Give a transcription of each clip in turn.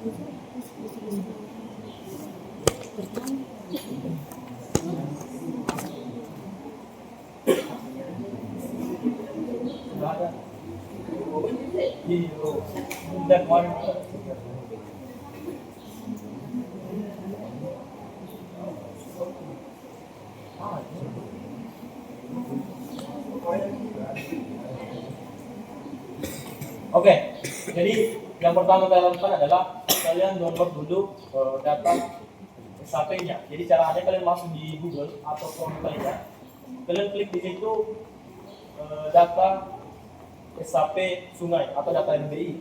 Oke, jadi yang pertama kalian lakukan adalah kalian download dulu data SAP-nya. Jadi caranya kalian masuk di Google atau Chrome kalian, kalian klik di situ data SAP sungai atau data MBI.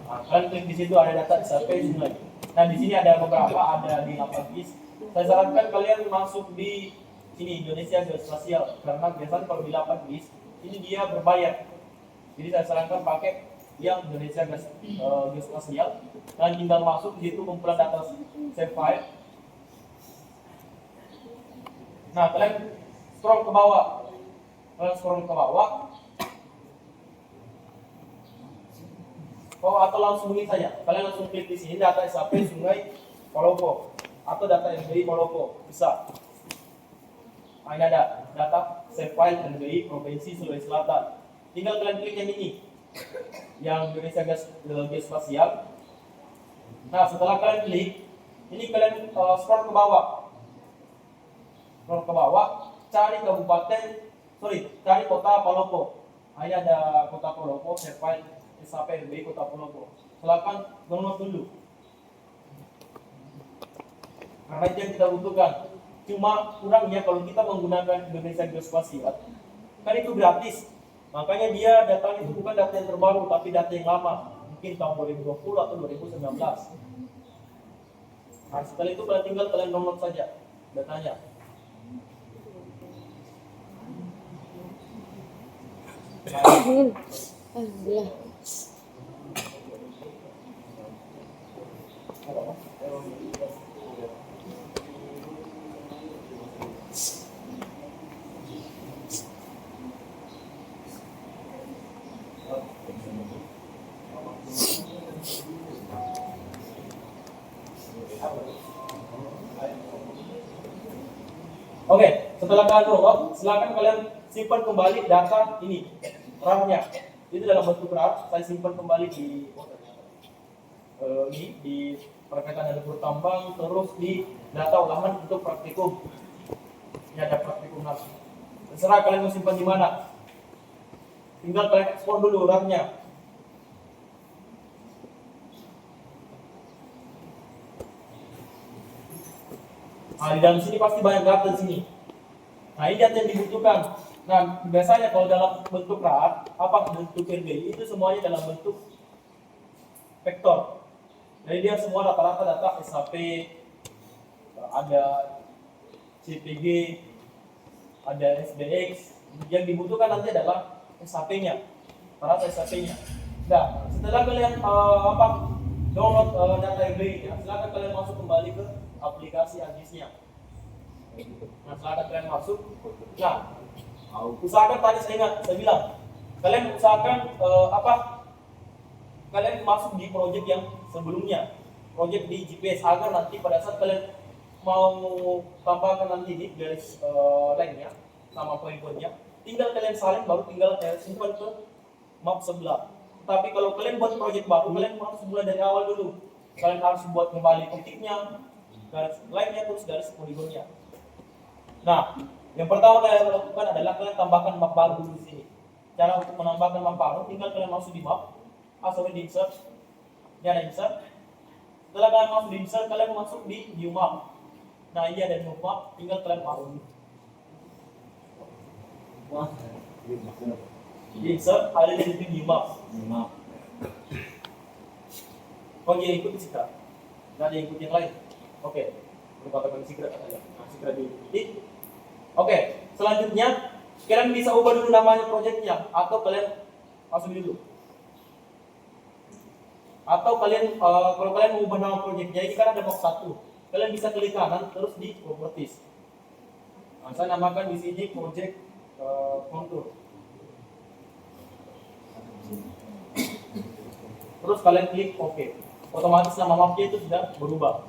Nah, kalian klik di situ ada data SAP sungai. Nah, di sini ada beberapa, ada di 8 bis. Saya sarankan kalian masuk di sini Indonesia Geospasial karena biasanya kalau di 8 bis ini dia berbayar. Jadi saya sarankan pakai yang Indonesia Geospasial dan tinggal masuk di situ kumpulan data save file. Nah, kalian scroll ke bawah. Atau langsung ini saja. Kalian langsung klik di sini data SAP Sungai Palopo atau data MBI Palopo bisa. Nah, ini ada data save file MBI Provinsi Sulawesi Selatan. Tinggal kalian klik yang ini, yang Indonesia Geospasial. Nah, setelah kalian klik, ini kalian scroll ke bawah. Cari cari kota Palopo. Nah, ini ada kota Palopo, save file SAP MBI Kota Palopo. Silakan download dulu. Karena itu yang kita butuhkan. Cuma kurangnya kalau kita menggunakan Indonesia Geospasial, kan itu gratis. Makanya dia datanya itu bukan data yang terbaru, tapi data yang lama. Mungkin tahun 2020 atau 2019. Nah, setelah itu tinggal kalian download saja datanya. Oke, setelah kalian download, silakan kalian simpan kembali data ini, RAM-nya. Itu dalam bentuk RAM, saya simpan kembali di perkaitan dan tambang, terus di data olahan untuk praktikum. Ini ada praktikum nanti. Terserah kalian mau simpan di mana. Tinggal kalian ekspor dulu RAM-nya. Nah, di dalam sini pasti banyak data di sini. Nah, ini data yang dibutuhkan. Nah, biasanya kalau dalam bentuk RAR, bentuk RBI itu semuanya dalam bentuk vektor. Jadi dia semua rata-rata data SAP, ada CPG, ada SBX. Yang dibutuhkan nanti adalah SAP-nya, rata SAP-nya. Nah, setelah kalian download data RBI-nya, silakan kalian masuk kembali ke aplikasi AGIS-nya. Nah, setelah kalian masuk, nah, usahakan tadi saya bilang, kalian usahakan kalian masuk di proyek yang sebelumnya, proyek di GPS, agar nanti pada saat kalian mau tambahkan nanti di garis lainnya sama poin-poinnya, tinggal kalian salin, baru tinggal kalian simpan ke map sebelah. Tapi kalau kalian buat proyek baru, kalian harus mulai dari awal dulu. Kalian harus buat kembali titiknya, garis lainnya, terus garis poligonnya. Nah, yang pertama kalian lakukan adalah kalian tambahkan map baru di sini. Cara untuk menambahkan map baru, tinggal kalian masuk di map, di insert. Ini ada insert. Setelah kalian masuk di insert, kalian masuk di new map. Nah, ini ada new map, tinggal kalian masuk. Di insert, ada di sini new map. Oke, ikuti Sikra. Nggak ada ikut yang lain. Oke, berkatakan Sikra katanya. Nah, Sikra diikuti. Oke, selanjutnya kalian bisa ubah dulu namanya proyeknya, atau kalian masuk dulu. Atau kalian kalau kalian mau ubah nama proyeknya, ini kan ada box 1. Kalian bisa klik kanan terus di properties. Nah, saya namakan di sini project contour. Terus kalian klik OK. Otomatis nama mapnya itu sudah berubah.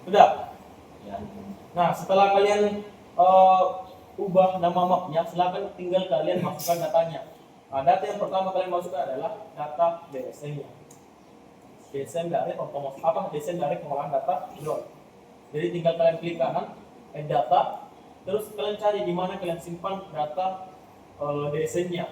Sudah. Nah, setelah kalian ubah nama mapnya, silakan tinggal kalian masukkan datanya. Nah, data yang pertama kalian masukkan adalah data DSM-nya. DSM dari DSM dari pengolahan data drone. Jadi tinggal kalian klik kanan, add data, terus kalian cari di mana kalian simpan data DSM-nya.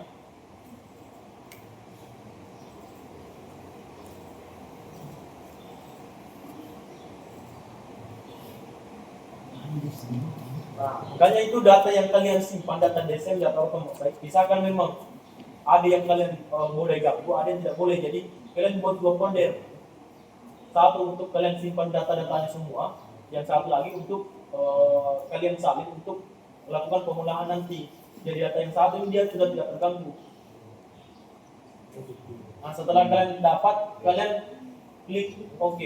Nah, makanya itu data yang kalian simpan, data DSM, data otomatis. Misalkan memang ada yang kalian boleh ganggu, ada yang tidak boleh. Jadi kalian buat dua folder. Satu untuk kalian simpan data-datanya semua, yang satu lagi untuk kalian salin untuk melakukan pengolahan nanti. Jadi data yang satu ini dia sudah tidak terganggu. Nah, setelah kalian dapat, kalian klik OK.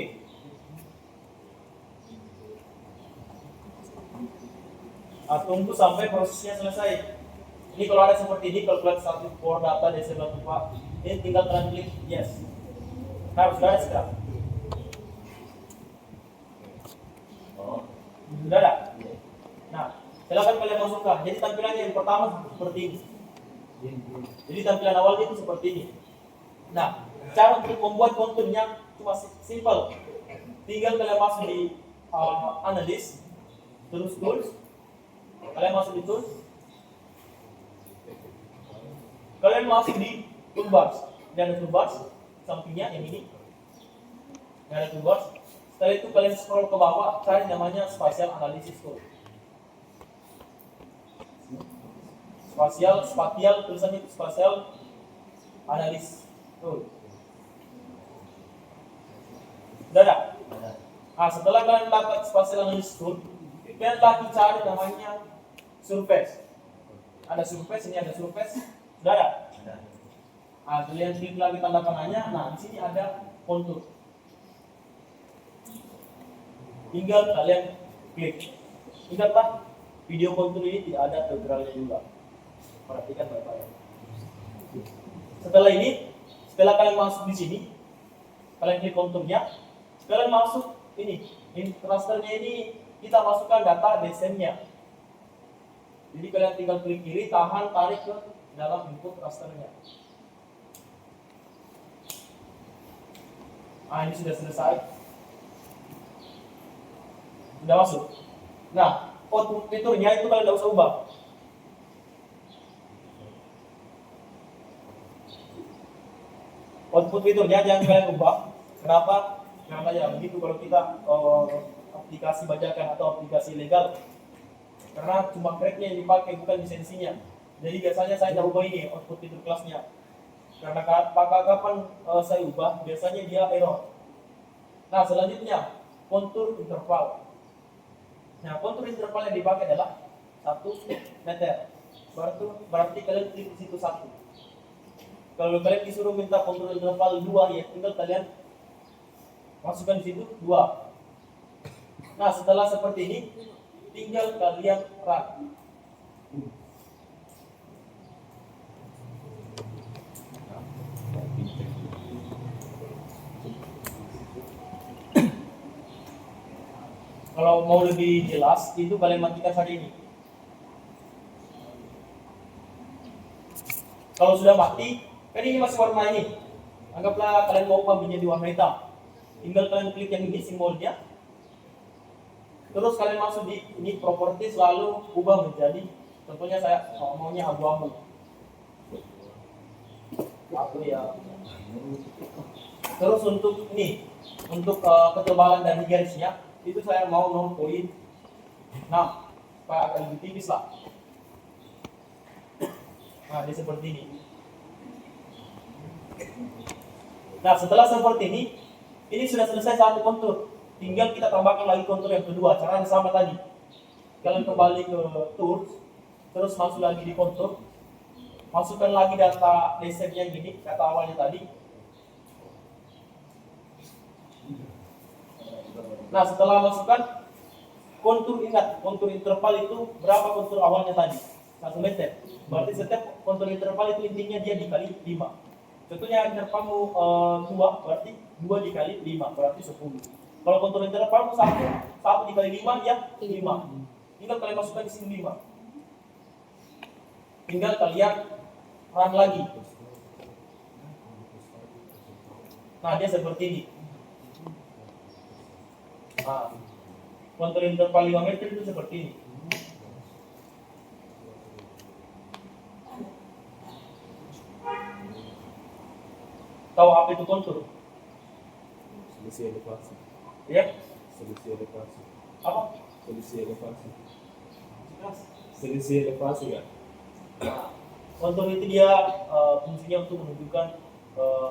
Nah, tunggu sampai prosesnya selesai. Ini kalau ada seperti ini, kalau kalian satu for data DSM Pak, ini tinggal kalian klik yes. Harus sudah ada sekarang. Sudah ada. Nah, silakan kalian masukkan. Jadi tampilannya yang pertama seperti ini. Jadi tampilan awalnya itu seperti ini. Nah, cara untuk membuat konturnya cuma simple. Tinggal kalian masuk di analysis, terus tools. Kalian masuk di tools. Kalian masuk di toolbars. Ini ada toolbars, sampingnya yang ini. Ini ada toolbars. Setelah itu kalian scroll ke bawah, cari namanya spatial analysis tool. Spatial tulisannya itu spatial analysis tool. Sudah ada? Nah, setelah kalian dapat spatial analysis tool, kalian lagi cari namanya surface. Ada surface, ini ada surface. Sudah ada? Nah, kalian klik lagi tanda panahnya. Nah, di sini ada kontur. Tinggal kalian klik. Ingat Pak, video kontur ini tidak ada backgroundnya juga. Perhatikan baik-baik. Setelah ini, setelah kalian masuk di sini, kalian klik konturnya, kalian masuk ini rasternya ini kita masukkan data DSM-nya. Jadi kalian tinggal klik kiri, tahan, tarik ke dalam input rasternya. Nah, ini sudah selesai. Sudah masuk. Nah, output fiturnya itu kalian tidak usah ubah. Output fiturnya jangan kalian ubah. Kenapa? Karena ya begitu kalau kita aplikasi bajakan atau aplikasi legal. Karena cuma cracknya yang dipakai, bukan lisensinya. Jadi biasanya saya tidak ubah ini output fitur kelasnya. Karena kapan saya ubah, biasanya dia error. Nah, selanjutnya kontur interval. Nah, kontur interval yang dipakai adalah 1 meter. Berarti kalian klik di situ 1. Kalau kalian disuruh minta kontur interval 2, ya tinggal kalian masukkan di situ 2. Nah, setelah seperti ini, tinggal kalian run. Kalau mau lebih jelas, itu kalian matikan saja ini. Kalau sudah mati, kan ini masih warna ini. Anggaplah kalian mau ubah menjadi warna hitam. Tinggal kalian klik yang ini simbolnya. Terus kalian masuk di ini properties, lalu ubah menjadi, contohnya saya maunya abu-abu. Aku ya. Terus untuk ini, untuk ketebalan dari garisnya, itu saya mau 0,6 supaya agak lebih tipis lah. Nah, dia seperti ini. Nah, setelah seperti ini sudah selesai satu kontur. Tinggal kita tambahkan lagi kontur yang kedua. Caranya sama tadi. Kalian kembali ke tools, terus masuk lagi di kontur, masukkan lagi data DSM yang gini, kata awalnya tadi. Nah, setelah masukkan kontur, ingat kontur interval itu berapa kontur awalnya tadi? 1 meter. Berarti setiap kontrol interval itu intinya dia dikali 5. Contohnya intervalmu 2, berarti 2 dikali 5, berarti 10. Kalau kontrol intervalmu 1 dikali 5 ya 5. Tinggal kalian masukkan di sini 5. Tinggal kalian run lagi. Nah, dia seperti ini. Nah, kontrol interval 5 meter itu seperti ini. Tahu apa itu kontur? Selisih elevasi. Ya? Selisih elevasi. Apa? Selisih elevasi. Jelas. Selisih elevasi ya. Kontur itu dia fungsinya untuk menunjukkan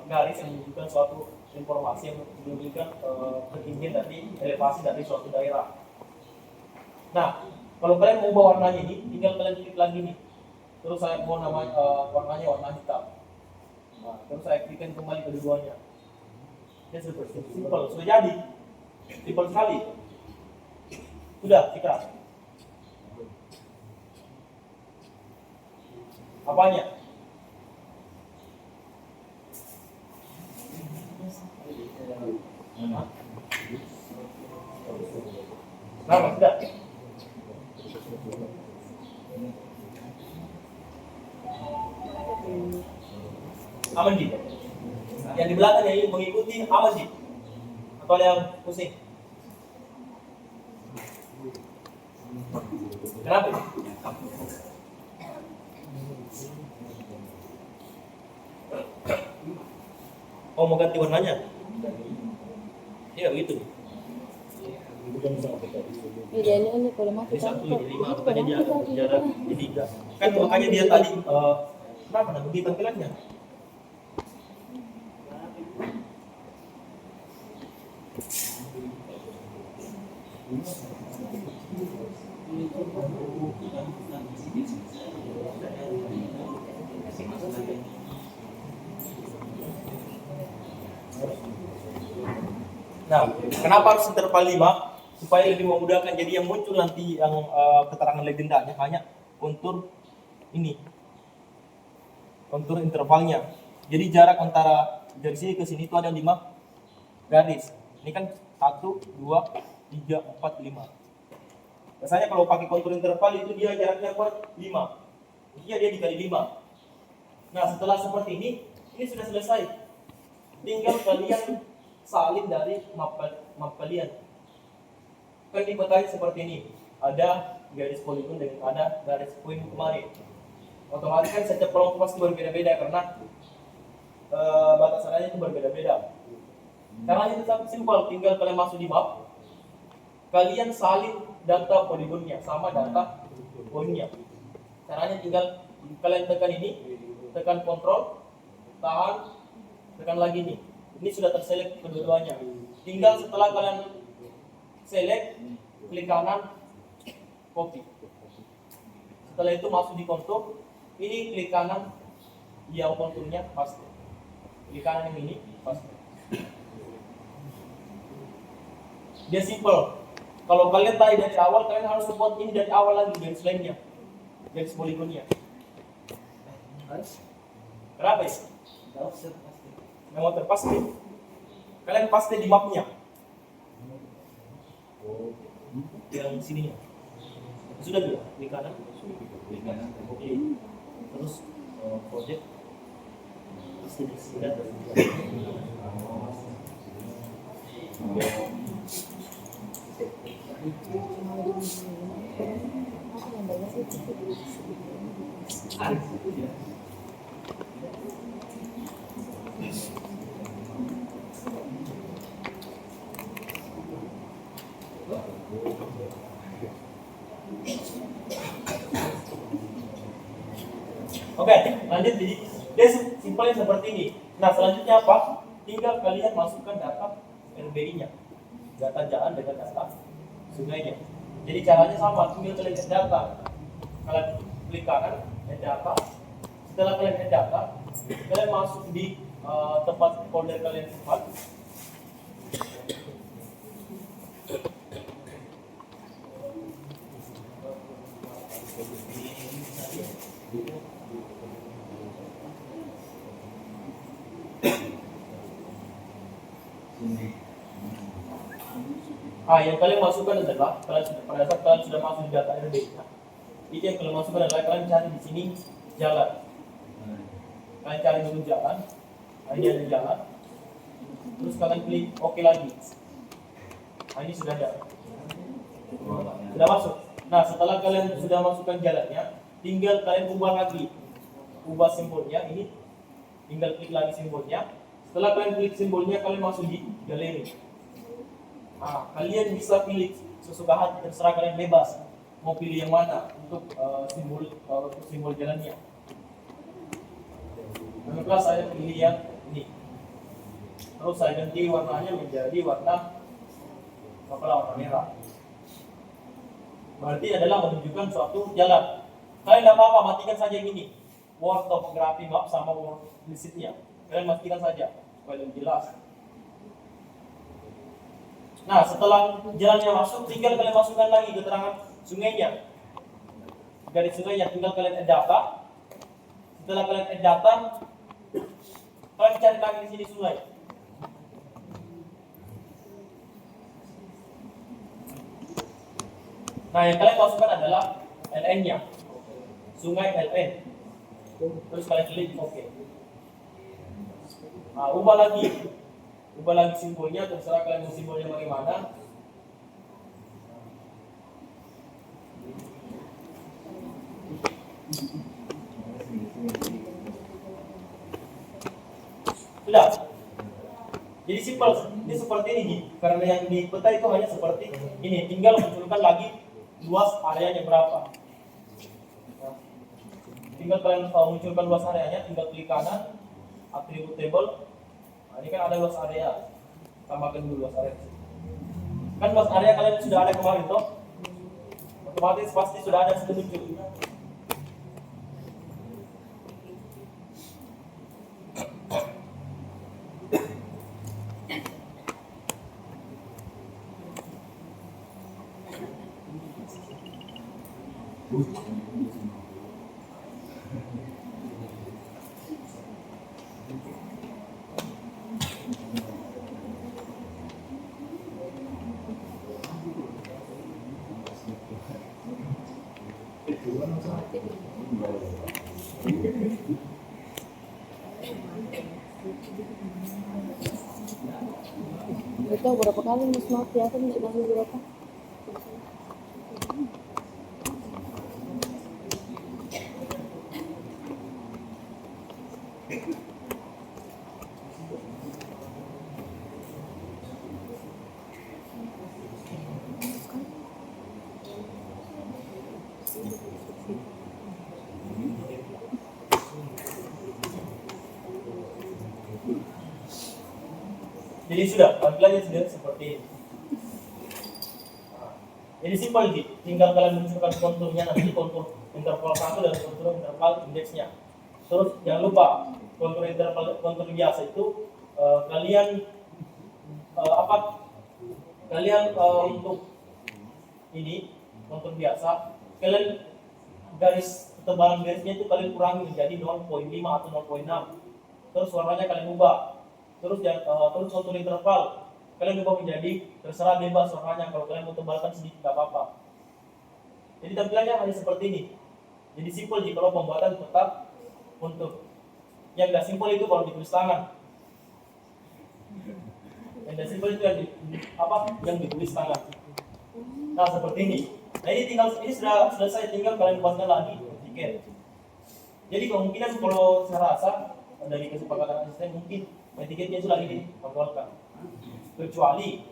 garis yang menunjukkan suatu informasi yang menunjukkan ketinggian dari elevasi dari suatu daerah. Nah, kalau kalian mau ubah warnanya ini, tinggal kalian klik lagi nih. Terus saya mau warnanya warna hitam. Nah, terus saya klikkan kembali keduanya. Dia seperti simpel, sudah jadi. Simpel sekali. Sudah, kita. Apanya? Kenapa? Sudah. Aman di. Yang di belakang yang mengikuti aman di. Atau ada yang pusing? Kenapa? Oh, mau ganti warnanya? Iya begitu. Idealnya ini kalau mau Jadi kita 1 jadi 5, makanya dia akan berjarak di 3. Kan makanya dia tadi kenapa nak begitu tampilannya? Nah, kenapa harus interval 5? Supaya lebih memudahkan. Jadi yang muncul nanti yang keterangan legendanya hanya kontur ini. Kontur intervalnya. Jadi jarak antara dari sini ke sini itu ada 5 garis. Ini kan 1, 2, 3, 4, 5. Biasanya kalau pakai kontur interval itu dia jaraknya per 5. Dia dikali 5. Nah, setelah seperti ini sudah selesai. Tinggal kalian salin dari map kalian. Kan di petanya seperti ini. Ada garis poligon dengan ada garis poin kemarin. Otomatis kan setiap kelompok pasti berbeda-beda karena batasannya itu berbeda-beda. Caranya tetap simpel, tinggal kalian masuk di map, kalian salin data poligonnya sama data poinnya. Caranya tinggal kalian tekan ini, tekan kontrol, tahan, tekan lagi nih. Ini sudah terselect kedua-duanya. Tinggal setelah kalian select, klik kanan, copy. Setelah itu masuk di kontur, ini klik kanan, yang konturnya paste. Klik kanan yang ini paste. Dia simple. Kalau kalian tadi dari awal, kalian harus buat ini dari awal lagi garis lainnya, garis poligonnya. Kenapa ya? Yang mau terpaste. Kalian paste di mapnya. Yang sininya. Sudah tidak? Klik kanan. Klik kanan. Oke. Terus project. Paste di sini. Oke, lanjut. Jadi dia simpelnya seperti ini. Nah, selanjutnya apa? Tinggal kalian masukkan data RBI-nya, data jalan dengan data sungainya. Jadi caranya sama, tinggal kalian add data. Kalian klik kanan, add data. Setelah kalian add data, kalian masuk di tempat folder kalian simpan. Yang kalian masukkan adalah pada saat kalian sudah masuk di data RD, itu yang kalian masukkan adalah kalian cari di sini jalan. Kalian cari dulu jalan, ini ada jalan, terus kalian klik OK lagi. Ini sudah ada, sudah masuk. Nah, setelah kalian sudah masukkan jalannya, tinggal kalian ubah lagi, ubah simbolnya ini, tinggal klik lagi simbolnya. Setelah kalian klik simbolnya, kalian masuk di galeri. Kalian bisa pilih sesuka hati, terserah kalian bebas mau pilih yang mana untuk simbol jalannya. Anggaplah saya pilih yang ini, terus saya ganti warnanya menjadi warna merah. Berarti adalah menunjukkan suatu jalan. Kalian tidak apa-apa, matikan saja yang ini, Word Topography Map sama Word Listnya. Kalian matikan saja supaya lebih jelas. Nah, setelah jalannya masuk, tinggal kalian masukkan lagi keterangan sungainya. Garis sungainya tinggal kalian add data. Setelah kalian add data, kalian cari lagi di sini sungai. Nah, yang kalian masukkan adalah LN-nya. Sungai LN. Terus kalian klik OK. Ubah lagi simbolnya, terserah kalian mau simbolnya bagaimana. Sudah. Jadi simpel, ini seperti ini, karena yang di peta itu hanya seperti ini. Tinggal munculkan lagi luas areanya berapa. Tinggal kalian munculkan luas areanya, tinggal klik kanan, atribut table. Ini kan ada luas area, tambahkan dulu luas area. Kan luas area kalian sudah ada kemarin toh, otomatis pasti sudah ada sudah muncul. Ito, berapa kali mas mau tiap hindi nang berapa? Jadi sudah, tampilannya sudah seperti ini. Jadi simpel sih, tinggal kalian munculkan konturnya, nanti kontur interval 1 dan kontur interval indeksnya. Terus jangan lupa kontur interval, kontur biasa itu kalian untuk ini kontur biasa, kalian garis ketebalan garisnya itu kalian kurangi menjadi 0,5 atau 0,6. Terus warnanya kalian ubah. Terus kontur interval kalian ubah menjadi terserah bebas warnanya. Kalau kalian mau tebalkan sedikit tidak apa-apa. Jadi tampilannya hanya seperti ini. Jadi simpel jika kalau pembuatan peta untuk yang tidak simpel itu kalau ditulis tangan. Yang tidak simpel itu yang ditulis tangan. Nah seperti ini. Nah ini sudah selesai, tinggal kalian buatkan lagi tiket. Jadi kemungkinan kalau saya rasa dari kesepakatan asisten mungkin etiketnya itu lagi dimanualkan. Kecuali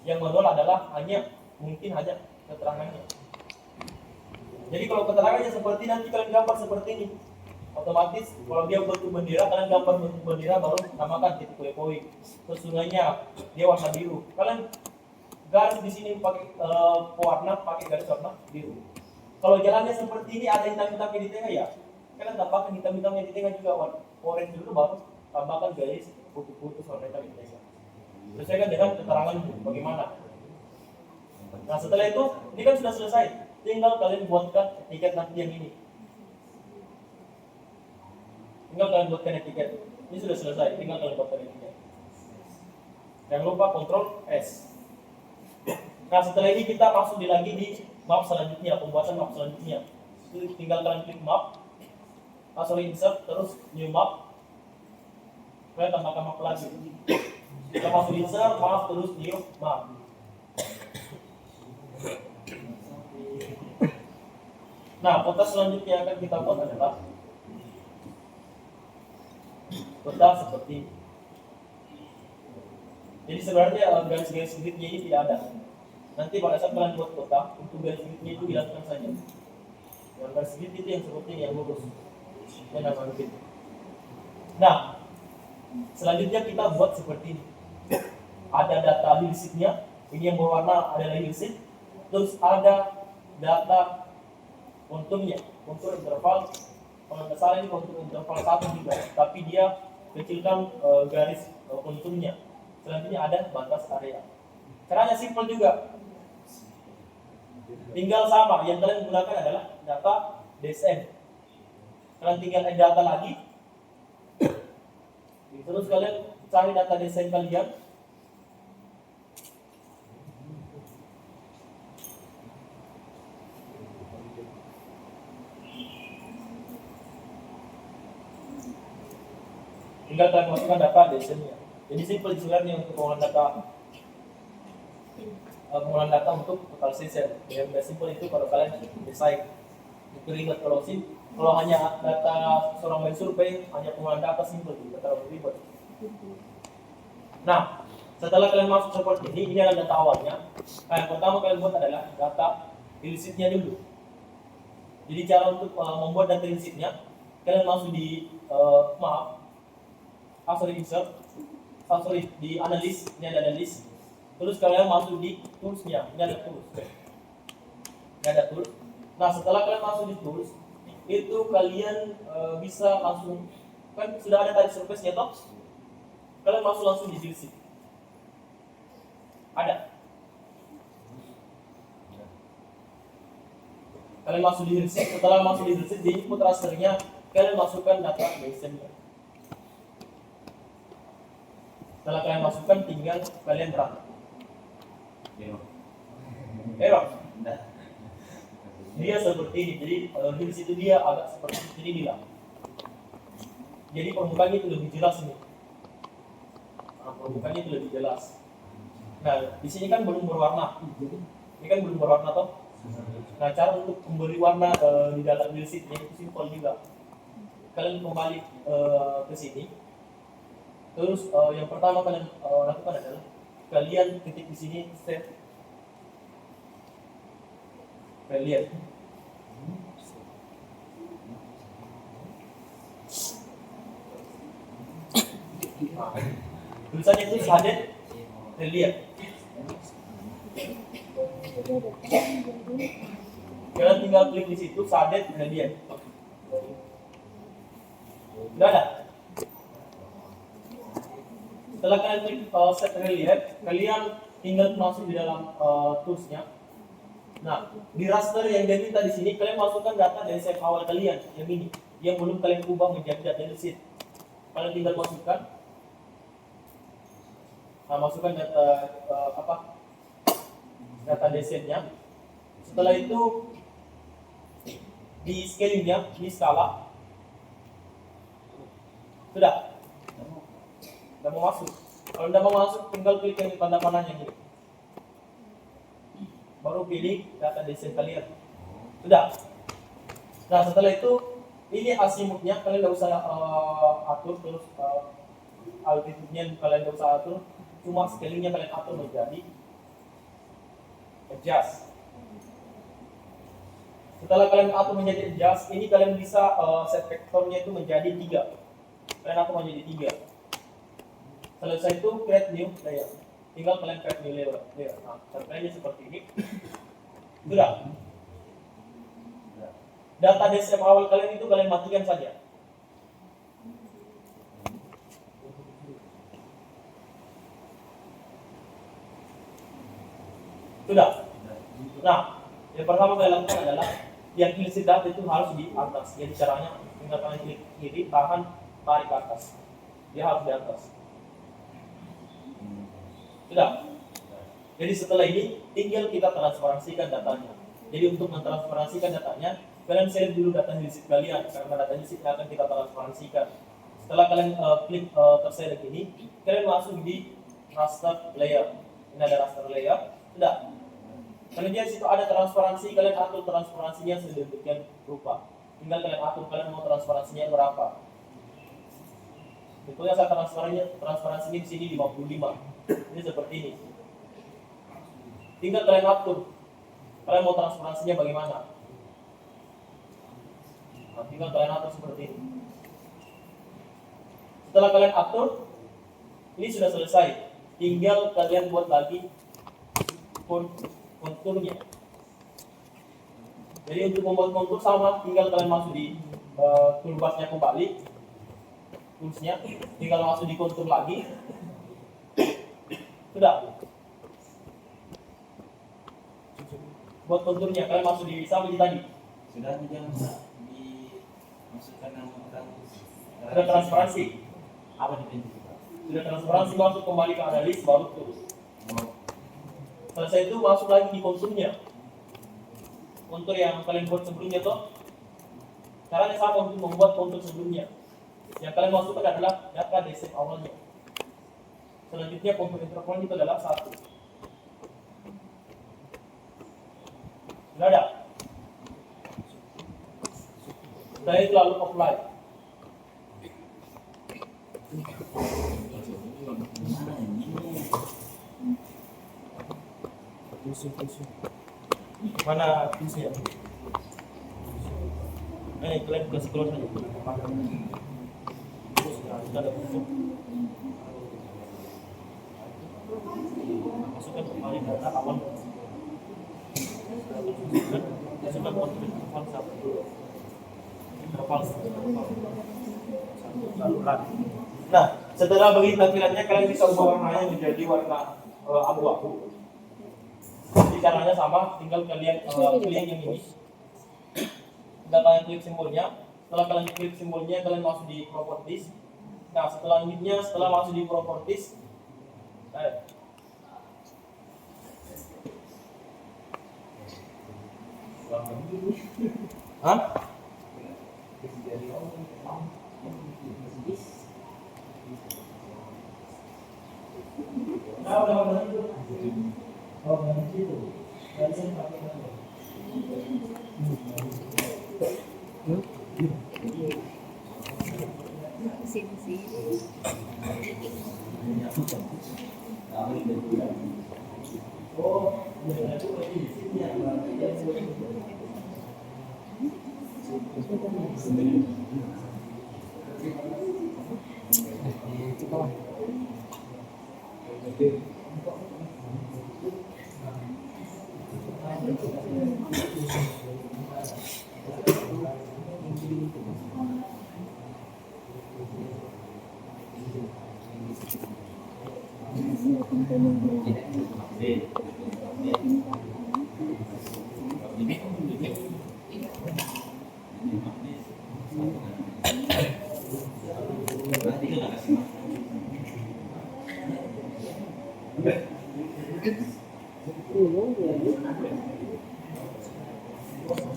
yang manual adalah mungkin hanya keterangannya. Jadi kalau keterangannya seperti nanti kalian gambar seperti ini, otomatis kalau dia bentuk bendera kalian gambar bentuk bendera baru namakan titik poin. Terus sungainya dia warna biru. Kalian garis di sini pakai garis warna biru. Kalau jalannya seperti ini ada hitam-hitamnya di tengah ya, kalian tambahkan hitam-hitamnya di tengah juga warna orange dulu baru tambahkan garis putih-putih warna hitam di tengah. Sesuaikan dengan keterangan bagaimana. Nah setelah itu ini kan sudah selesai. tinggal kalian buatkan etiket nanti yang ini. Tinggal kalian buatkan etiket. Ini sudah selesai, tinggal kalian buatkan etiket. Jangan lupa Ctrl S. Nah setelah ini kita masuk lagi di map selanjutnya, pembuatan map selanjutnya. Jadi tinggal kalian klik map, masuk insert, terus new map. Kalian tambahkan map lagi. Kita masuk insert, map, terus new map. Nah kota selanjutnya yang akan kita buat adalah kota seperti ini. Jadi sebenarnya garis-garis gridnya ini tidak ada. Nanti pada saat kalian buat kota, untuk garis gridnya itu hilangkan saja. Yang garis grid itu yang seperti ini, yang lurus. Yang namanya grid. Nah, selanjutnya kita buat seperti ini. Ada data hillsheet-nya, ini yang berwarna adalah hillsheet. Terus ada data konturnya, kontur interval. Kalau tidak salah ini kontur interval 1 juga, tapi dia kecilkan garis konturnya. Selanjutnya ada batas area. Caranya simpel juga. Tinggal sama, yang kalian gunakan adalah data DSM. Kalian tinggal add data lagi. Terus kalian cari data DSM kalian. Tinggal kalian masukkan data DSM-nya. Jadi simple sebenarnya untuk pengolahan data untuk total session. Yang lebih simple itu kalau kalian desain. Itu ribet kalau hanya data seorang main survei, hanya pengolahan data simple, tidak terlalu ribet. Nah, setelah kalian masuk seperti ini adalah data awalnya. Nah, yang pertama kalian buat adalah data hillsheet-nya dulu. Jadi cara untuk membuat data hillsheet-nya, kalian masuk di insert. Di analis, ini ada analis. Terus kalian masuk di tools-nya, ini ada tools. Ini ada tools. Nah, setelah kalian masuk di tools, itu kalian bisa langsung, kan sudah ada tadi surface-nya toh? Kalian masuk langsung di hillsheet. Ada. Kalian masuk di hillsheet, setelah masuk di hillsheet, di input rasternya kalian masukkan data DSM-nya. Setelah kalian masukkan, tinggal kalian run. Error. Dia seperti ini. Jadi di situ dia agak seperti ini lah. Jadi permukaannya itu lebih jelas ini. Permukaannya itu lebih jelas. Nah, di sini kan belum berwarna. Ini kan belum berwarna toh. Nah, cara untuk memberi warna di dalam hillsheet-nya itu simpel juga. Kalian kembali ke sini. Terus yang pertama kalian lakukan adalah kalian ketik di sini save. Kalian lihat. Tulisannya itu shaded. Kalian lihat. Kalian tinggal klik di situ shaded. Kalian lihat. Sudah ada. Setelah kalian klik set relief, kalian tinggal masuk di dalam tools-nya. Nah, di raster yang dia minta di sini, kalian masukkan data dari save awal kalian yang ini, yang belum kalian ubah menjadi data hillsheet. Kalian tinggal masukkan. Nah, masukkan data data DSM-nya. Setelah itu di scaling-nya, di skala. Sudah. Sudah mau masuk. Kalau tidak mau masuk, tinggal klik yang tanda panahnya ini. Baru pilih data DSM kalian. Sudah. Nah, setelah itu ini azimuthnya kalian tidak usah atur, terus altitude-nya kalian tidak usah atur, cuma scalingnya kalian atur menjadi adjust. Setelah kalian atur menjadi adjust, ini kalian bisa set vektornya itu menjadi 3. Kalian atur menjadi 3. Selesai itu create new layer. Tinggal kalian create new layer. Nah, caranya seperti ini. Sudah. Data DSM awal kalian itu kalian matikan saja. Sudah. Nah, Yang pertama kalian lakukan adalah yang implicit data itu harus di atas. Jadi caranya tinggal kalian klik kiri, tahan, tarik ke atas. Dia harus di atas. Sudah. Jadi setelah ini tinggal kita transparansikan datanya. Jadi untuk mentransparansikan datanya, kalian select dulu data implicit kalian karena data implicit akan kita transparansikan. Setelah kalian klik terselect ini, kalian masuk di raster layer. Ini ada raster layer. Sudah. Kemudian situ ada transparansi, kalian atur transparansinya sedemikian rupa. Tinggal kalian atur kalian mau transparansinya berapa. Tentunya saya transparansinya di sini 55. Ini seperti ini. Tinggal kalian atur. Kalian mau transparansinya bagaimana? Nah, tinggal kalian atur seperti ini. Setelah kalian atur, ini sudah selesai. Tinggal kalian buat lagi konturnya. Jadi untuk membuat kontur sama, tinggal kalian masuk di toolbarnya kembali, toolsnya, tinggal masuk di kontur lagi. Sudah. Buat konturnya, kalian masuk di sama di tadi. Sudah jangan dimasukkan nama orang. Sudah transparansi. Apa dibentuk? Sudah transparansi, masuk kembali ke analis, baru tulis. Selesai itu masuk lagi di konturnya. Kontur yang kalian buat sebelumnya tuh. Caranya sama untuk membuat kontur sebelumnya. Yang kalian masukkan adalah data desep awalnya. Selanjutnya kontur interval itu adalah 1. Sudah ada. Setelah itu lalu apply. Mana tulisnya? Kalian kasih keluar saja. Sudah ada tutup. Masukkan kembali data awal. Masukkan kontur interval 1. Lalu run. Nah, setelah begitu tampilannya, kalian bisa ubah warnanya menjadi warna abu-abu. Jadi caranya sama, tinggal kalian klik yang ini. Tinggal kalian klik simbolnya. Setelah kalian klik simbolnya, kalian masuk di properties. Nah, setelah masuk di properties, hah?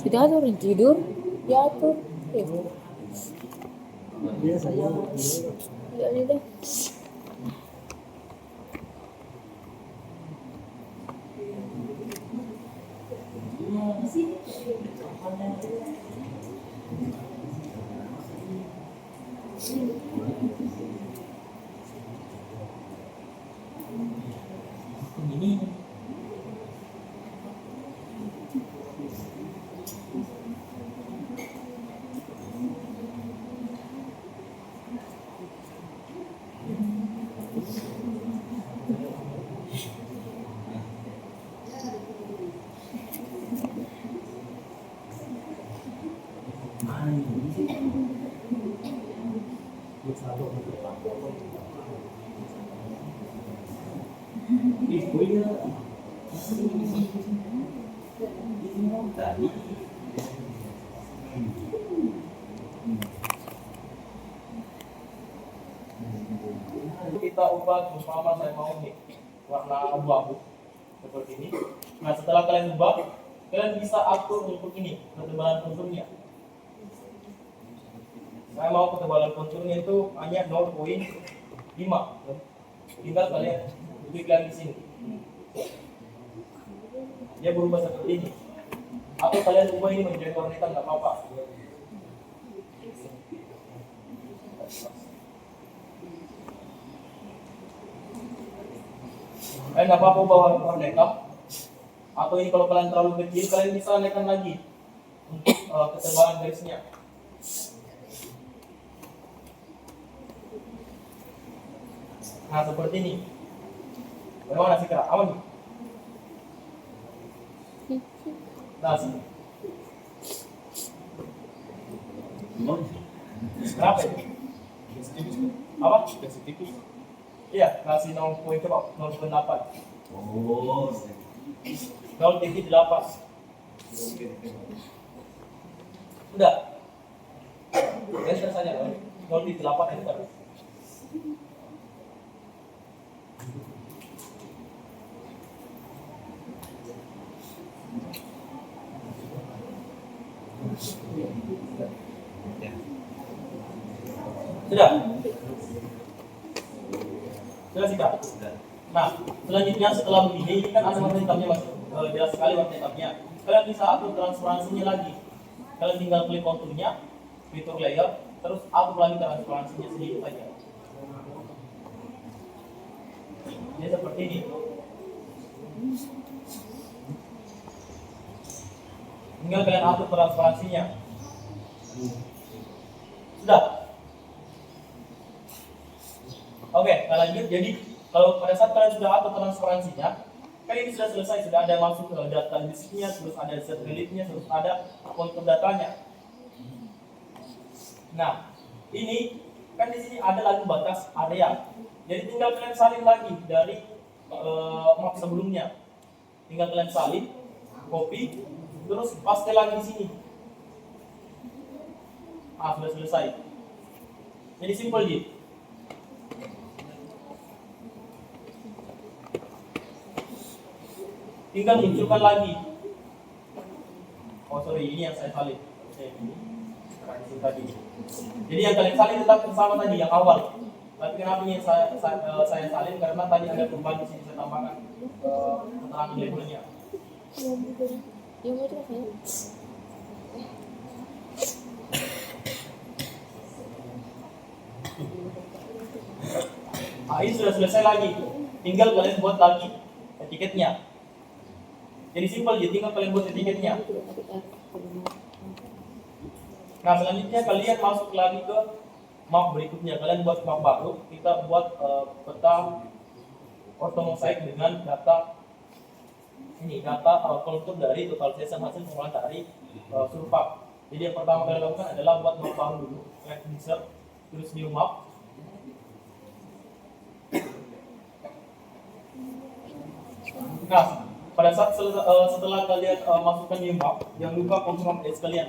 Tidak ada orang tidur, diatur. Biasanya Ya ini deh. Tadi. Kita ubah, umpama saya mau nih warna abu-abu seperti ini. Nah, setelah kalian ubah, kalian bisa atur untuk ini ketebalan konturnya. Saya mau ketebalan konturnya itu hanya 0,5. Tinggal kalian klik lagi di sini. Dia berubah seperti ini. Atau kalian ubah ini menjadi warna hitam, nggak apa-apa. Nggak apa-apa ubah warna hitam. Atau ini kalau kalian terlalu kecil, kalian bisa naikkan lagi untuk ketebalan garisnya. Nah, seperti ini. Bagaimana sih kira? Aman? Nah, sini. Berapa ini? Apa? Kasih tipis. Iya, kasih 0,8. Oh, 0,8. Udah. Enter saja 0,8 enter. Sudah? Sudah sih Kak? Nah, selanjutnya setelah begini, ini kan ada warna hitamnya mas, jelas sekali warna hitamnya. Kalian bisa atur transparansinya lagi. Kalian tinggal klik konturnya, fitur layer, terus atur lagi transparansinya sedikit saja. Jadi seperti ini. Tinggal kalian atur transparansinya. Sudah. Oke, kita lanjut. Jadi kalau pada saat kalian sudah atur transparansinya, kan ini sudah selesai, sudah ada masuk ke data disknya, terus ada satelitnya, terus ada kontur datanya. Nah, ini kan di sini ada lagi batas area. Jadi tinggal kalian salin lagi dari map sebelumnya. Tinggal kalian salin, copy, terus paste lagi di sini. Ah, sudah selesai. Jadi simple gitu. Tinggal munculkan lagi. Oh sorry, ini yang saya salin. Tadi. Jadi yang kalian salin tetap bersama tadi yang awal. Tapi kenapa ini saya salin karena tadi ada perubahan di sini, saya tambahkan keterangan labelnya. Yang mau terus ya? Nah, ini sudah selesai lagi. Tinggal kalian buat lagi etiketnya. Jadi simpel, jadi tinggal kalian buat etiketnya. Nah, selanjutnya kalian masuk lagi ke map berikutnya. Kalian buat map baru. Kita buat peta ortomosaik dengan data ini, data kontur dari total session hasil pengolahan dari survak. Jadi yang pertama kalian lakukan adalah buat map baru dulu. Kalian insert, terus new map. Nah, pada saat setelah kalian masukkan new map, jangan lupa Ctrl S kalian.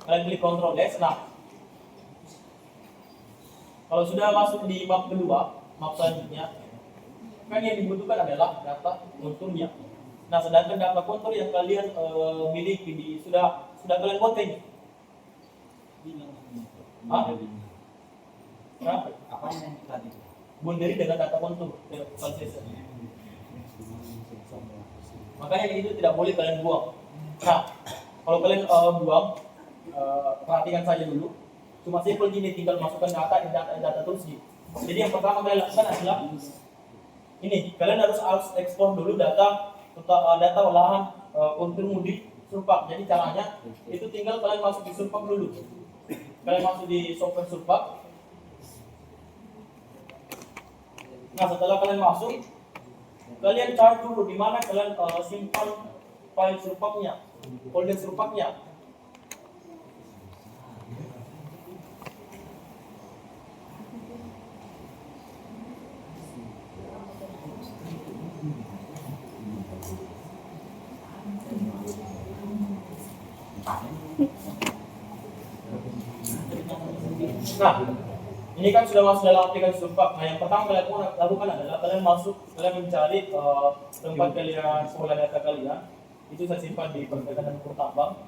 Kalian klik Ctrl S. Nah, kalau sudah masuk di map kedua, map selanjutnya, kan yang dibutuhkan adalah data konturnya. Nah, sedangkan data kontur yang kalian miliki sudah kalian buat ini. Hah? Kenapa? Apa yang tadi? Bunderi dengan data kontur, consistent. Makanya itu tidak boleh kalian buang. Nah, kalau kalian buang, perhatikan saja dulu. Cuma simple gini, tinggal masukkan data terus gitu. Jadi yang pertama kalian lakukan adalah ini, kalian harus ekspor dulu data olahan konturmu di Surpak. Jadi caranya itu tinggal kalian masuk di Surpak dulu. Kalian masuk di software Surpak. Nah, setelah kalian masuk, kalian cari dulu di mana kalian simpan file Surpaknya, folder Surpaknya. Nah, ini kan sudah masuk dalam aplikasi Surpak. Nah, yang pertama kalian lakukan adalah kalian mencari tempat kalian sekolah data kalian. Itu saya simpan di perdagangan dan tambang.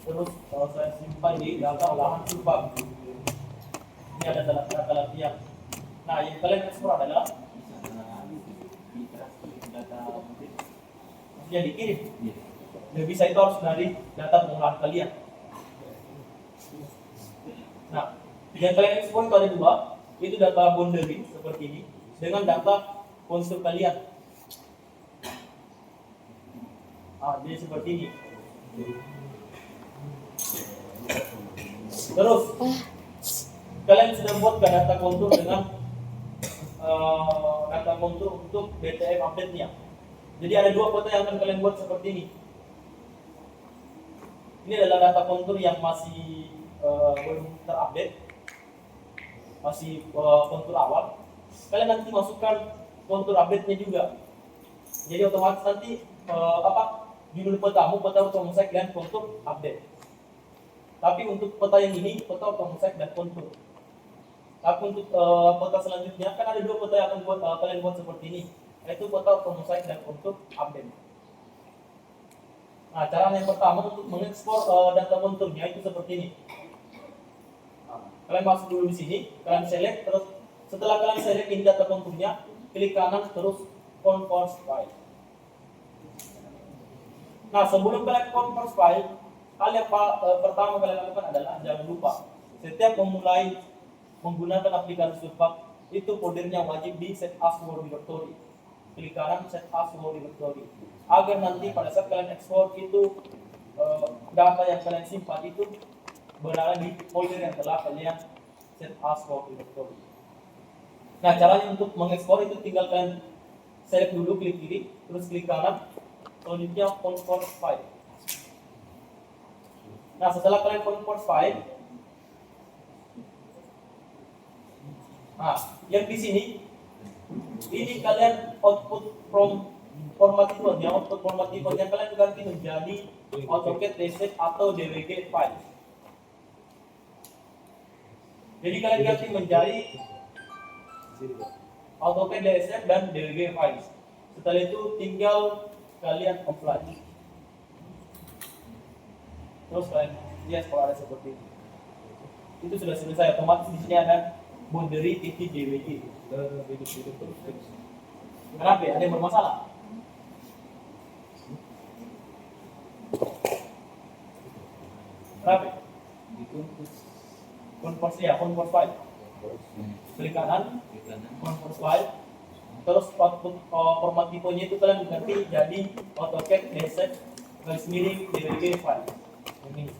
Terus saya simpan di data olahan Surpak. Ini ada data latihan. Nah, yang kalian ekspor adalah yang dikirim. Dan bisa itu harus dari data pengolahan kalian. Nah, yang kalian ekspor itu ada dua, itu data boundary seperti ini dengan data kontur kalian. Jadi seperti ini. Terus kalian sudah buat data kontur dengan data kontur untuk BTM update-nya. Jadi ada dua foto yang akan kalian buat seperti ini. Ini adalah data kontur yang masih belum terupdate, masih kontur awal. Kalian nanti masukkan kontur update-nya juga. Jadi otomatis nanti judul petamu peta otomosaik dan kontur update. Tapi untuk peta yang ini peta otomosaik dan kontur. Tapi untuk peta selanjutnya kan ada dua peta yang akan kalian buat seperti ini, yaitu peta otomosaik dan kontur update. Nah, cara yang pertama untuk mengekspor data konturnya itu seperti ini. Kalian masuk dulu di sini, kalian select, terus setelah kalian select ini data konturnya, klik kanan terus convert file. Nah, sebelum kalian convert file, hal yang pertama kalian lakukan adalah jangan lupa setiap memulai menggunakan aplikasi Surpak itu foldernya wajib di set as Word directory. Klik kanan set as Word directory agar nanti pada saat kalian ekspor itu data yang kalian simpan itu berada di folder yang telah kalian set as Word directory. Nah, caranya untuk mengekspor itu tinggal kalian select dulu, klik kiri, terus klik kanan, selanjutnya convert file. Nah, setelah kalian convert file, nah, yang di sini ini kalian output from format keyboard, yang output format keyboard yang kalian ganti menjadi AutoCAD DSF atau DWG file. Jadi kalian ganti menjadi AutoCAD DSF dan DWG files. Setelah itu tinggal kalian apply. Terus kalian lihat kalau ada seperti itu. Itu sudah selesai. Otomatis di sini ada boundary titik DWG. Kenapa ya? Ada yang bermasalah? Kenapa? Convert file. Klik kanan, convert file. Terus format tipenya itu kalian ganti jadi AutoCAD DSF garis miring DWG file. Ini.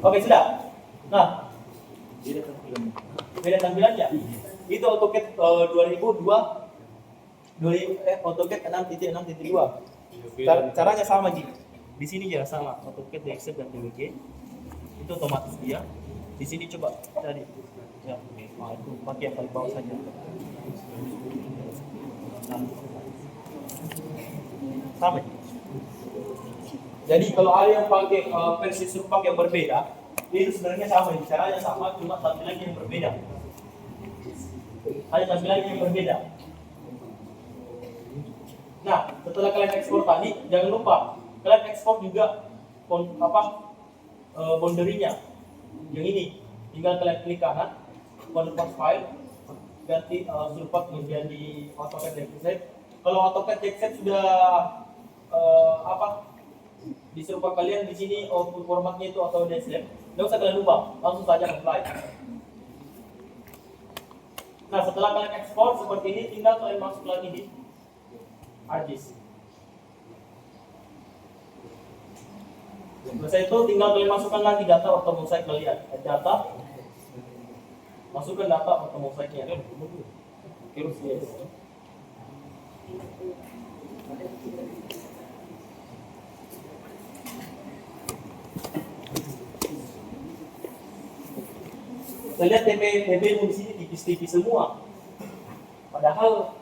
Oke, sudah. Nah, beda tampilannya. Itu AutoCAD 2002 AutoCAD 6.6.2. Caranya sama Ji. Di sini ya sama AutoCAD DXF dan DWG. Itu otomatis dia. Di sini coba tadi. Ya, itu pakai yang paling bawah saja. Sama Ji. Jadi kalau ada yang pakai versi Surpak yang berbeda, itu sebenarnya sama, caranya sama, cuma tampilannya yang berbeda. Ada tampilannya yang berbeda. Nah, setelah kalian ekspor tadi, jangan lupa kalian ekspor juga boundary-nya. Yang ini, tinggal kalian klik kanan, convert file, ganti Surpak menjadi AutoCAD DXF. Kalau AutoCAD DXF sudah di Surpak kalian di sini output formatnya itu atau DSF, nggak usah kalian ubah, langsung saja apply. Nah, setelah kalian ekspor seperti ini, tinggal kalian masuk lagi di hard disk. Selesai itu tinggal kalian masukkan lagi data ortomosaik kalian. Data, masukkan data ortomosaiknya. Terus yes. Saya lihat TP di sini tipis-tipis semua. Padahal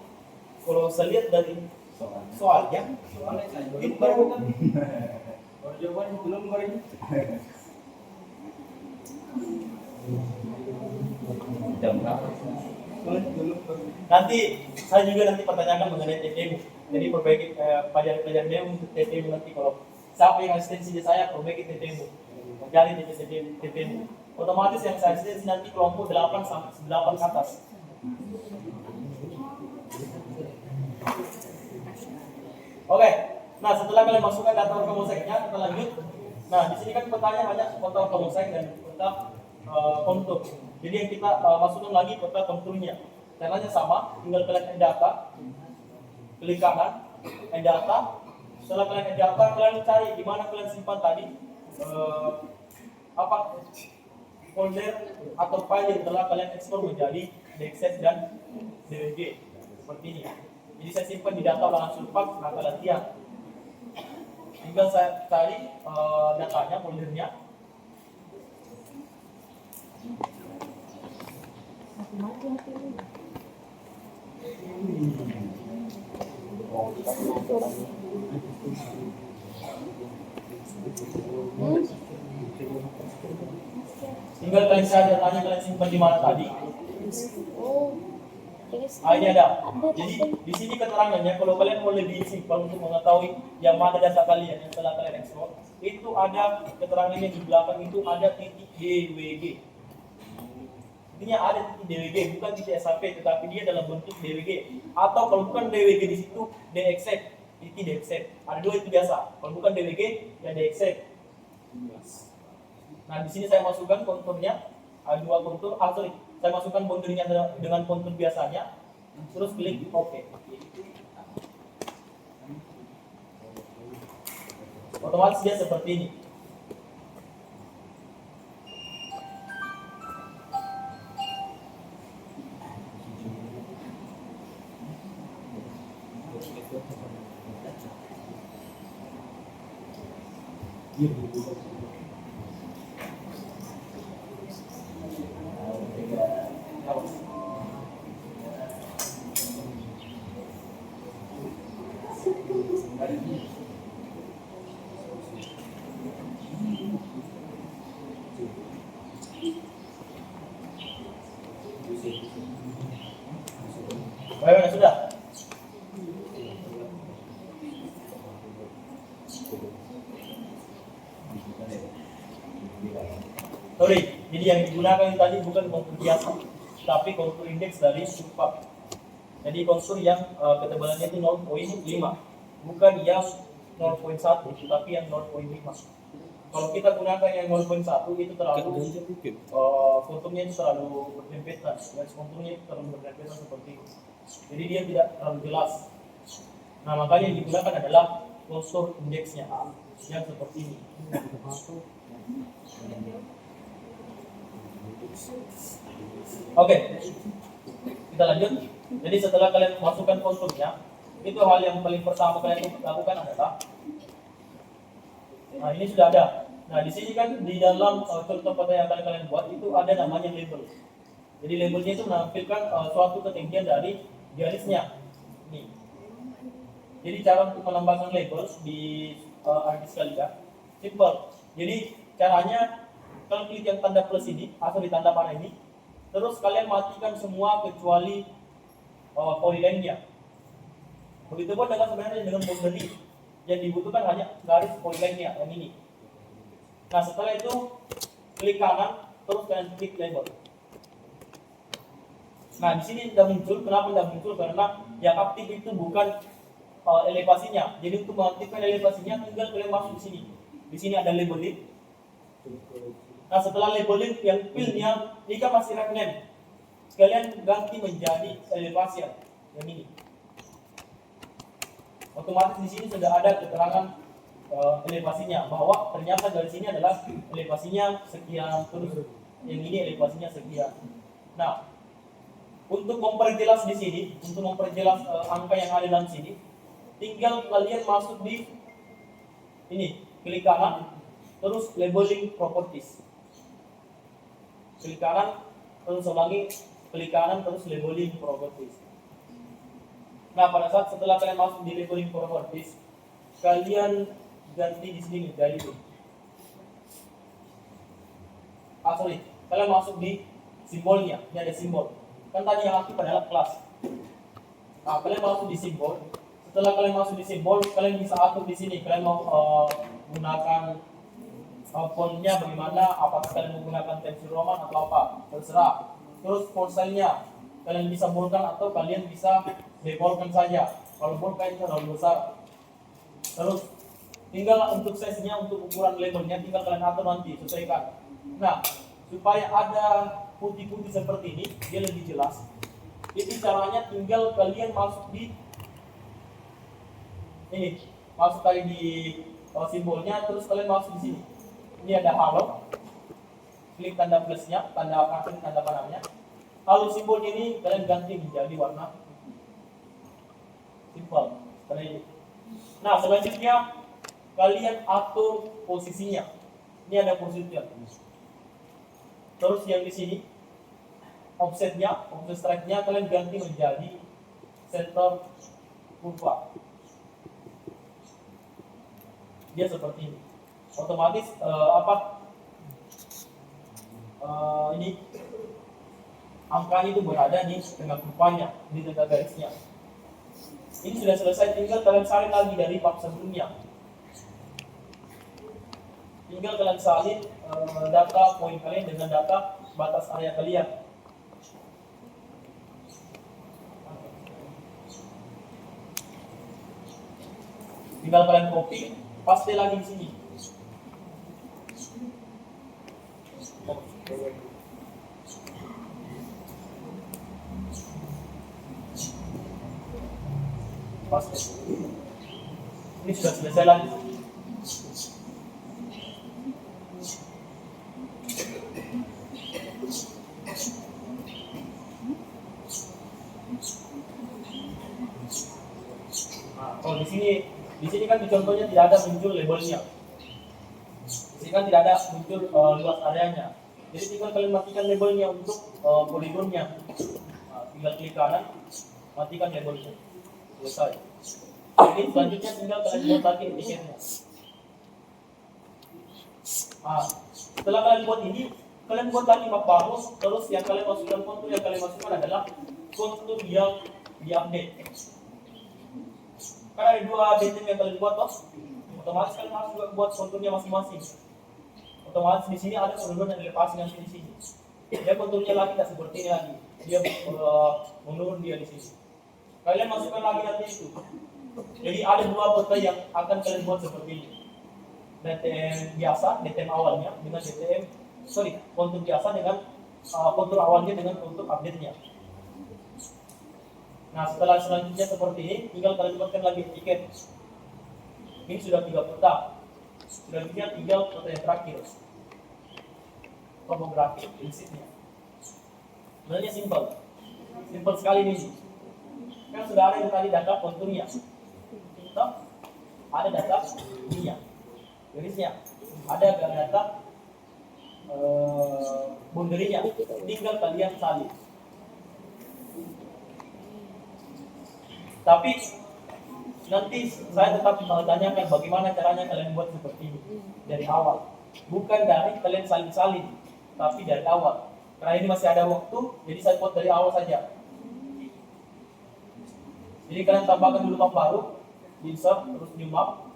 kalau saya lihat dari soalnya itu baru kan. Kalau jawabannya belum kemarin. Jam berapa? Nanti saya juga nanti pertanyakan mengenai TPM. Jadi perbaiki pelajaran dia untuk TPM nanti kalau siapa yang asistensi saya perbaiki TPM. Mencari TPM. Otomatis yang saya asistensi nanti kelompok 8 sampai 8 ke atas. Oke. Nah, setelah kalian masukkan data ortomosaiknya, kita lanjut. Nah, di sini kan petanya hanya peta ortomosaik dan peta kontur. Jadi yang kita masukkan lagi peta konturnya. Caranya sama, tinggal kalian add data, klik kanan, add data. Setelah kalian add data, kalian cari di mana kalian simpan tadi folder atau file yang telah kalian ekspor menjadi DXF dan DWG seperti ini. Jadi saya simpan di data ulangan sulfat angka latihan. Tinggal saya cari datanya, foldernya. Tinggal kalian cari datanya, kalian simpan di mana tadi. Oh. Ini ada. Jadi di sini keterangannya kalau kalian mau lebih simpel untuk mengetahui yang mana data kalian yang telah kalian ekspor, itu ada keterangannya di belakang itu ada titik DWG. Intinya ada titik DWG, bukan titik SAP, tetapi dia dalam bentuk DWG. Atau kalau bukan DWG di situ DXF, titik DXF. Ada dua itu biasa. Kalau bukan DWG ya DXF. Nah di sini saya masukkan konturnya, ada dua kontur. Saya masukkan konturnya dengan kontur biasanya, terus klik OK. Otomatis dia seperti ini. Baik, sudah. Sorry, jadi yang digunakan tadi bukan kontur biasa, tapi kontur indeks dari sulfat. Jadi kontur yang ketebalannya itu 0,5, bukan yang 0,1, tapi yang 0,5. Kalau kita gunakan yang 0,1 itu terlalu konturnya itu terlalu berdempetan, garis konturnya itu terlalu berdempetan seperti itu. Jadi dia tidak terlalu jelas. Nah makanya yang digunakan adalah kontur indeksnya yang seperti ini. Oke, kita lanjut. Jadi setelah kalian masukkan konturnya, itu hal yang paling pertama kalian lakukan adalah, nah ini sudah ada. Nah di sini kan di dalam contoh peta yang kalian buat itu ada namanya label. Jadi labelnya itu menampilkan suatu ketinggian dari garisnya. Nih. Jadi cara untuk menambahkan label di artis kalian simple. Jadi caranya kalian klik yang tanda plus ini atau di tanda panah ini, terus kalian matikan semua kecuali polyline-nya. Begitu pun sebenarnya dengan boundary yang dibutuhkan hanya garis polyline-nya yang ini. Nah setelah itu klik kanan, terus kalian klik label. Nah di sini tidak muncul. Kenapa tidak muncul? Karena yang aktif itu bukan elevasinya. Jadi untuk mengaktifkan elevasinya tinggal kalian masuk di sini. Di sini ada labeling. Nah setelah labeling yang fill-nya jika masih rename, kalian ganti menjadi elevasi yang ini. Otomatis di sini sudah ada keterangan elevasinya, bahwa ternyata dari sini adalah elevasinya sekian, terus yang ini elevasinya sekian. Nah, untuk memperjelas di sini, untuk memperjelas angka yang ada dalam sini, tinggal kalian masuk di ini, klik kanan, terus labeling properties. Klik kanan, terus ulangi, klik kanan, terus labeling properties. Nah, pada saat setelah kalian masuk di labeling properties, kalian ganti di sini menjadi kalian masuk di simbolnya. Ini ada simbol. Kan tadi yang aktif adalah kelas. Nah, kalian masuk di simbol. Setelah kalian masuk di simbol, kalian bisa atur di sini. Kalian mau gunakan fontnya bagaimana? Apakah kalian menggunakan Times New Roman atau apa? Terserah. Terus font size-nya kalian bisa boldkan atau kalian bisa deboldkan saja. Kalau bold kalian terlalu besar. Terus tinggal untuk size-nya, untuk ukuran labelnya tinggal kalian atur nanti, sesuaikan. Nah, supaya ada putih-putih seperti ini, dia lebih jelas. Itu caranya tinggal kalian masuk di ini, masuk tadi di simbolnya, terus kalian masuk di sini. Ini ada halo, klik tanda plusnya, tanda panahnya. Halo simbol ini kalian ganti menjadi warna simple. Nah, selanjutnya kalian atur posisinya. Ini ada posisinya. Terus yang di sini offsetnya, offset strike-nya kalian ganti menjadi center kurva. Dia seperti ini. Otomatis ini angkanya itu berada di tengah kurvanya, di tengah garisnya. Ini sudah selesai, tinggal kalian salin lagi dari bab sebelumnya. Tinggal kalian salin data poin kalian dengan data batas area kalian. Tinggal kalian copy, paste lagi di sini. Paste. Ini sudah selesai lagi. Kalau di sini kan di contohnya tidak ada muncul labelnya. Di sini kan tidak ada muncul luas areanya. Jadi tinggal kalian matikan labelnya untuk poligonnya. Nah, tinggal klik kanan, matikan labelnya. Selesai. Jadi selanjutnya tinggal kalian buat lagi etiketnya. Nah, setelah kalian buat ini, kalian buat lagi map baru. Terus yang kalian masukkan kontur yang kalian masukkan adalah kontur yang diupdate. Karena ada dua item yang kalian buat, toh, otomatis kalian harus juga buat konturnya masing-masing. Otomatis di sini ada penurunan dan elevasi nanti di sini. Dia konturnya lagi tidak seperti ini lagi. Dia menurun dia di sini. Kalian masukkan lagi nanti itu. Jadi ada dua peta yang akan kalian buat seperti ini. DTM biasa, DTM awalnya dengan kontur biasa dengan kontur awalnya dengan kontur update-nya. Nah, setelah selanjutnya seperti ini, tinggal kalian buatkan lagi etiket. Ini sudah 3 peta. Selanjutnya tinggal peta yang terakhir. Topografi prinsipnya. Sebenarnya simpel sekali ini. Kan sudah ada yang tadi data konturnya. Kita ada data ininya, garisnya. Ada data boundary-nya. Tinggal kalian salin. Tapi nanti saya tetap tanyakan bagaimana caranya kalian buat seperti ini dari awal. Bukan dari kalian salin-salin, tapi dari awal. Karena ini masih ada waktu, jadi saya buat dari awal saja. Jadi kalian tambahkan dulu map baru, insert, terus new map.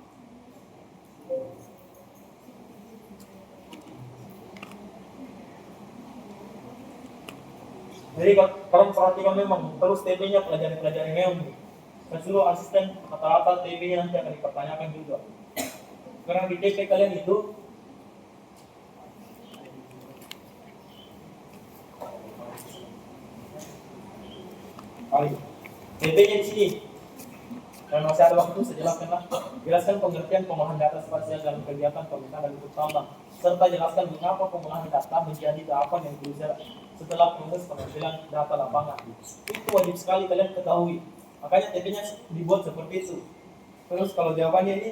Jadi kalian perhatikan memang terus TB-nya pelajaran-pelajaran yang dan seluruh asisten rata-rata TB-nya nanti akan dipertanyakan juga. Karena di TP kalian itu TP-nya di sini. Kalian masih ada waktu, saya jelaskanlah. Jelaskan pengertian pengolahan data spasial dalam kegiatan pemetaan dan tambang, serta jelaskan mengapa pengolahan data menjadi tahapan yang krusial setelah proses pengambilan data lapangan. Itu wajib sekali kalian ketahui. Makanya TP-nya dibuat seperti itu. Terus kalau jawabannya ini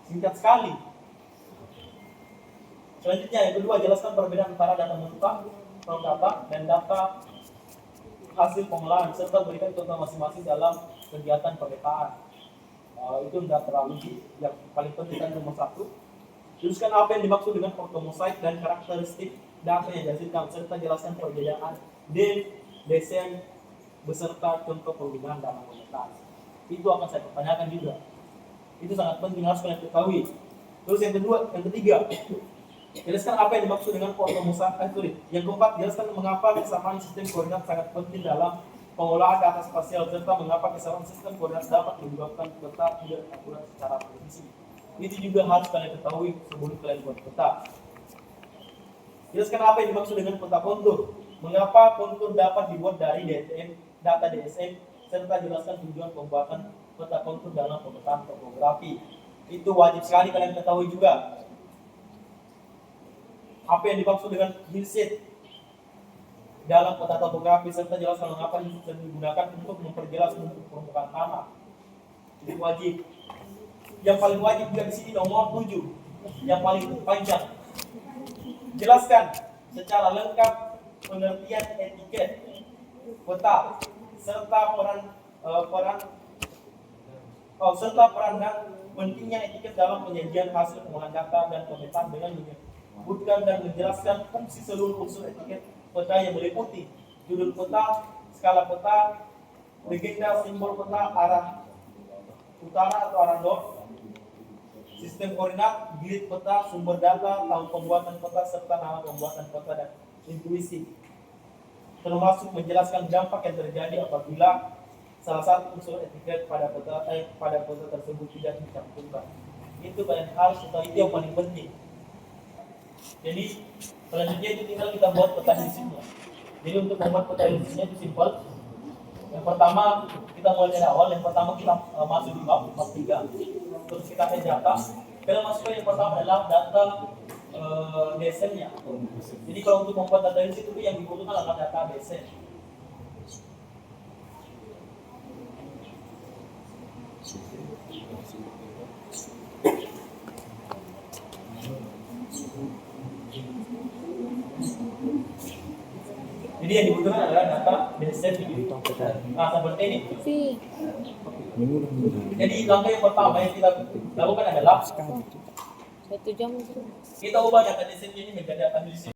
singkat sekali. Selanjutnya yang kedua, jelaskan perbedaan antara data mentah, raw data, dan data hasil pengolahan serta berikan contoh masing-masing dalam kegiatan pemetaan. Itu tidak terlalu yang paling penting kan nomor 1. Jelaskan apa yang dimaksud dengan ortomosaik dan karakteristik data yang dihasilkan serta jelaskan perbedaan desain beserta contoh penggunaan dalam pemetaan. Itu akan saya pertanyakan juga. Itu sangat penting, harus kalian ketahui. Terus yang ketiga, jelaskan apa yang dimaksud dengan ortomosaik. Yang keempat, jelaskan mengapa kesamaan sistem koordinat sangat penting dalam pengolahan data spasial serta mengapa kesamaan sistem koordinat dapat menyebabkan peta tidak akurat secara presisi. Itu juga harus kalian ketahui sebelum kalian buat peta. Jelaskan apa yang dimaksud dengan peta kontur. Mengapa kontur dapat dibuat dari data DSM serta jelaskan tujuan pembuatan peta kontur dalam pemetaan topografi. Itu wajib sekali kalian ketahui juga. Apa yang dimaksud dengan hillside dalam peta topografi serta jelaskan mengapa hillside digunakan untuk memperjelas bentuk permukaan tanah. Itu wajib. Yang paling wajib juga di sini nomor 7, yang paling panjang. Jelaskan secara lengkap pengertian etiket peta serta peran dan pentingnya etiket dalam penyajian hasil pengolahan data dan pemetaan dengan menyebutkan dan menjelaskan fungsi seluruh unsur etiket peta yang meliputi judul peta, skala peta, legenda simbol peta, arah utara atau arah north, sistem koordinat, grid peta, sumber data, tahun pembuatan peta serta nama pembuatan peta dan intuisi. Termasuk menjelaskan dampak yang terjadi apabila salah satu unsur etiket pada peta tersebut tidak dicantumkan. Itu kalian harus ketahui, itu yang paling penting. Jadi selanjutnya itu tinggal kita buat peta hillside-nya. Jadi untuk membuat peta hillside-nya itu simpel. Yang pertama kita mulai dari awal. Yang pertama kita masuk di bab 3. Terus kita add data. Kita masukkan yang pertama adalah data desainnya. Jadi kalau untuk membuat data hillside itu yang dibutuhkan adalah data desain. Jadi yang dibutuhkan adalah data desain. Nah seperti ini. Jadi langkah yang pertama yang kita lakukan adalah 1 jam. kita ubah data desainnya ini menjadi data hillside.